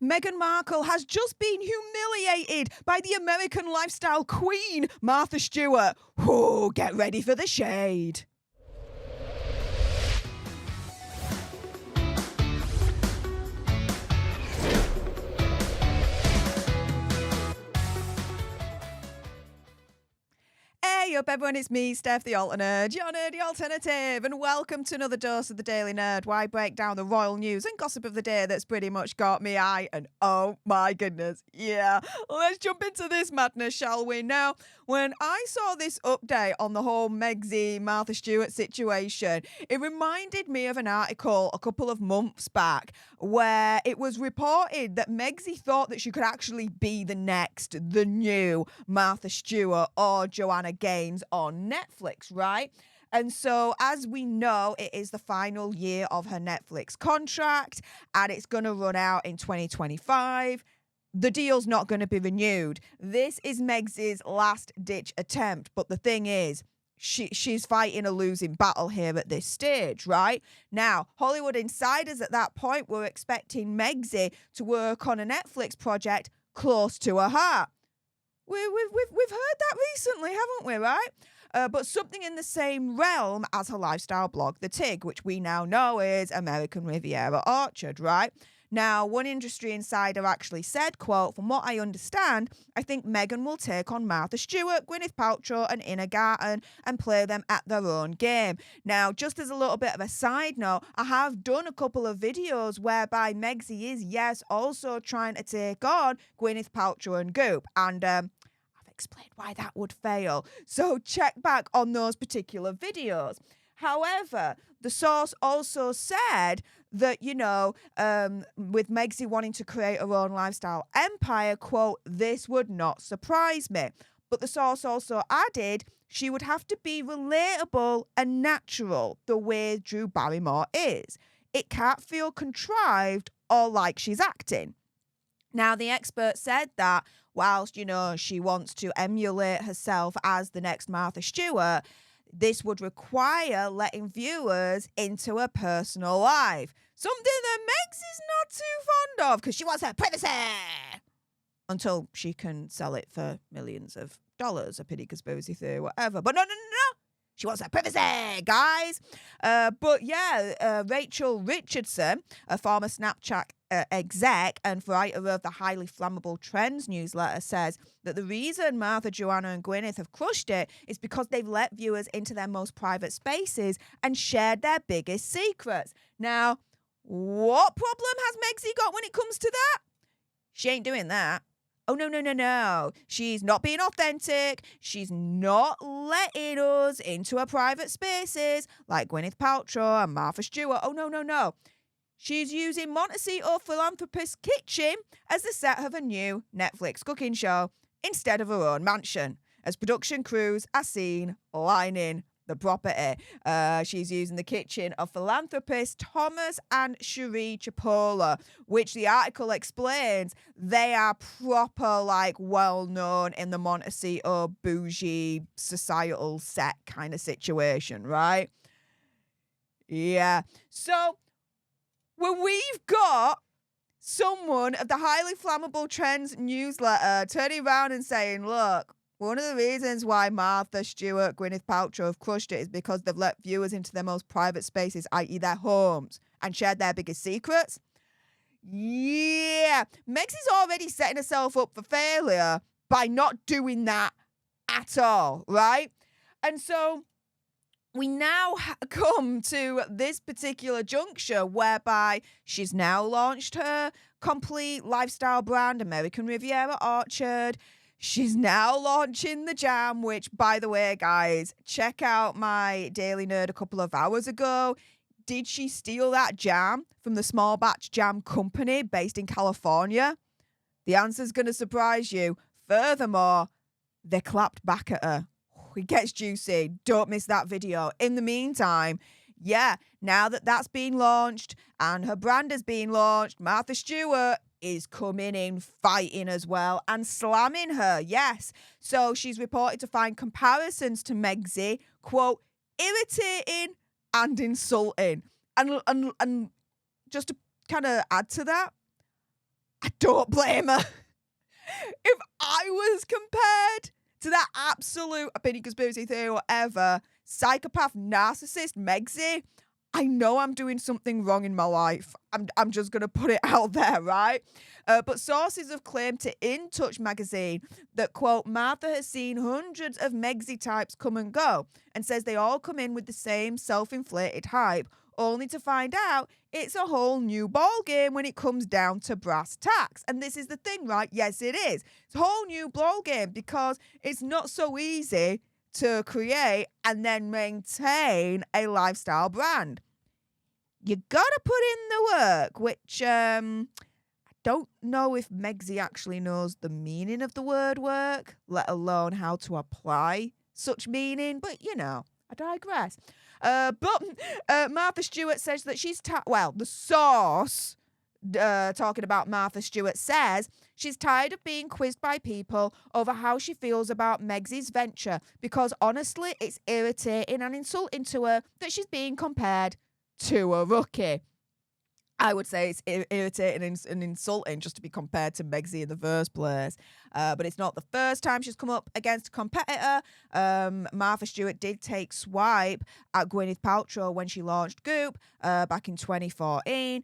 Meghan Markle has just been humiliated by the American lifestyle queen, Martha Stewart. Oh, get ready for the shade. Hey up everyone, it's me, Stef the Alternate, your nerdy alternative, and welcome to another dose of the Daily Nerd, where I break down the royal news and gossip of the day that's pretty much got me eye, and oh my goodness, yeah, let's jump into this madness, shall we? Now, when I saw this update on the whole MEGI Martha Stewart situation, it reminded me of an article a couple of months back where it was reported that MEGI thought that she could actually be the new Martha Stewart or Joanna Gaines on Netflix, right? And so, as we know, it is the final year of her Netflix contract and it's going to run out in 2025. The deal's not going to be renewed. This is MEGI's last-ditch attempt, but the thing is, she's fighting a losing battle here at this stage, right? Now, Hollywood insiders at that point were expecting MEGI to work on a Netflix project close to her heart. We've heard that recently, haven't we, right? But something in the same realm as her lifestyle blog, The Tig, which we now know is American Riviera Orchard, right? Now, one industry insider actually said, quote, "From what I understand, I think Meghan will take on Martha Stewart, Gwyneth Paltrow and Ina Garten and play them at their own game." Now, just as a little bit of a side note, I have done a couple of videos whereby MEGI is, yes, also trying to take on Gwyneth Paltrow and Goop. And I've explained why that would fail. So check back on those particular videos. However, the source also said that, with MEGI wanting to create her own lifestyle empire, quote, "This would not surprise me." But the source also added she would have to be relatable and natural the way Drew Barrymore is. It can't feel contrived or like she's acting. Now, the expert said that whilst, she wants to emulate herself as the next Martha Stewart, this would require letting viewers into her personal life. Something that MEGI's not too fond of because she wants her privacy. Until she can sell it for millions of dollars, a pity conspiracy theory, whatever. But no. She wants her privacy, guys. Rachel Richardson, a former Snapchat exec and writer of the Highly Flammable Trends newsletter, says that the reason Martha, Joanna and Gwyneth have crushed it is because they've let viewers into their most private spaces and shared their biggest secrets. Now, what problem has MEGI got when it comes to that? She ain't doing that. Oh, no. She's not being authentic. She's not letting us into her private spaces like Gwyneth Paltrow and Martha Stewart. Oh, no. She's using Montecito philanthropist's kitchen as the set of a new Netflix cooking show instead of her own mansion, as production crews are seen lining the property. She's using the kitchen of philanthropists Thomas and Cherie Chipola, which the article explains they are proper, well-known in the Montecito bougie societal set kind of situation, right? Yeah. So, when we've got someone of the Highly Flammable Trends newsletter turning around and saying, look, one of the reasons why Martha Stewart, Gwyneth Paltrow have crushed it is because they've let viewers into their most private spaces, i.e. their homes, and shared their biggest secrets. Yeah, MEGI's already setting herself up for failure by not doing that at all, right? And so we now come to this particular juncture whereby she's now launched her complete lifestyle brand, American Riviera Orchard. She's now launching the jam, which, by the way, guys, check out my Daily Nerd a couple of hours ago. Did she steal that jam from the Small Batch Jam Company based in California? The answer's going to surprise you. Furthermore, they clapped back at her. It gets juicy. Don't miss that video. In the meantime, now that that's been launched and her brand has been launched, Martha Stewart is coming in fighting as well and slamming her, yes. So she's reported to find comparisons to MEGI, quote, irritating and insulting. And just to kind of add to that, I don't blame her. If I was compared to that absolute opinion conspiracy theory, whatever, psychopath, narcissist, Megxi, I know I'm doing something wrong in my life. I'm just going to put it out there, right? But sources have claimed to In Touch magazine that, quote, Martha has seen hundreds of Megxi types come and go and says they all come in with the same self-inflated hype, only to find out it's a whole new ball game when it comes down to brass tacks. And this is the thing, right? Yes, it is. It's a whole new ball game because it's not so easy to create and then maintain a lifestyle brand. You gotta put in the work, which I don't know if Megxi actually knows the meaning of the word work, let alone how to apply such meaning. But, you know, I digress. But Martha Stewart says that she's the source talking about Martha Stewart says she's tired of being quizzed by people over how she feels about Megxi's venture because honestly it's irritating and insulting to her that she's being compared to a rookie. I would say it's irritating and insulting just to be compared to Megxi in the first place. But it's not the first time she's come up against a competitor. Martha Stewart did take swipe at Gwyneth Paltrow when she launched Goop back in 2014,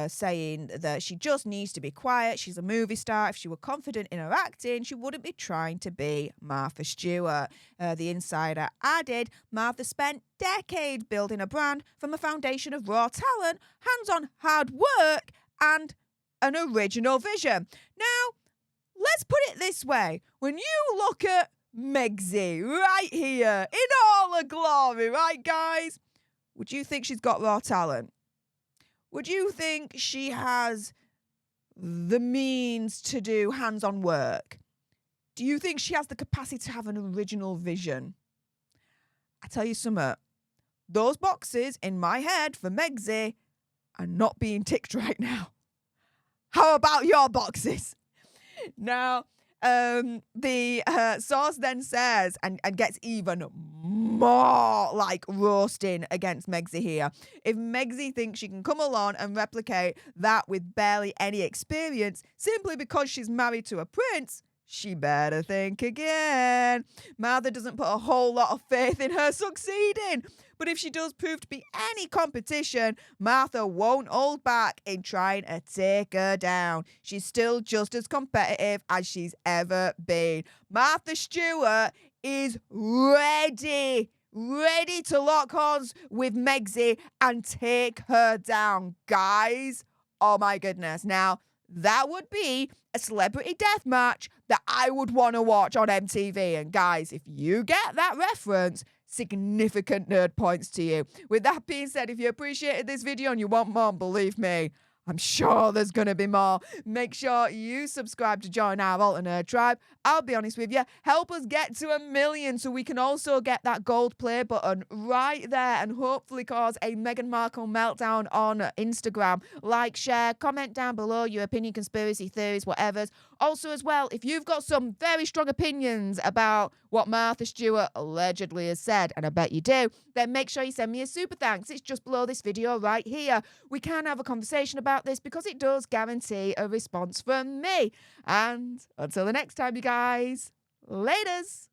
saying that she just needs to be quiet. She's a movie star. If she were confident in her acting, she wouldn't be trying to be Martha Stewart. The Insider added, Martha spent decades building a brand from a foundation of raw talent, hands-on hard work, and an original vision. Now, let's put it this way. When you look at Megxi right here in all her glory, right, guys? Would you think she's got raw talent? Would you think she has the means to do hands-on work? Do you think she has the capacity to have an original vision? I tell you something. Those boxes in my head for Megxi are not being ticked right now. How about your boxes? Now, the source then says, and gets even more like roasting against Megxi here. If Megxi thinks she can come along and replicate that with barely any experience simply because she's married to a prince, she better think again. Martha doesn't put a whole lot of faith in her succeeding. But if she does prove to be any competition, Martha won't hold back in trying to take her down. She's still just as competitive as she's ever been. Martha Stewart is ready to lock horns with Megxi and take her down, guys. Oh my goodness. Now, that would be a celebrity death match that I would want to watch on MTV. And guys, if you get that reference, significant nerd points to you. With that being said, if you appreciated this video and you want more, believe me, I'm sure there's going to be more. Make sure you subscribe to join our alternate tribe. I'll be honest with you, help us get to 1 million so we can also get that gold play button right there and hopefully cause a Meghan Markle meltdown on Instagram. Like, share, comment down below your opinion, conspiracy theories, whatever's. Also as well, if you've got some very strong opinions about what Martha Stewart allegedly has said, and I bet you do, then make sure you send me a super thanks. It's just below this video right here. We can have a conversation about this because it does guarantee a response from me. And until the next time, you guys, laters.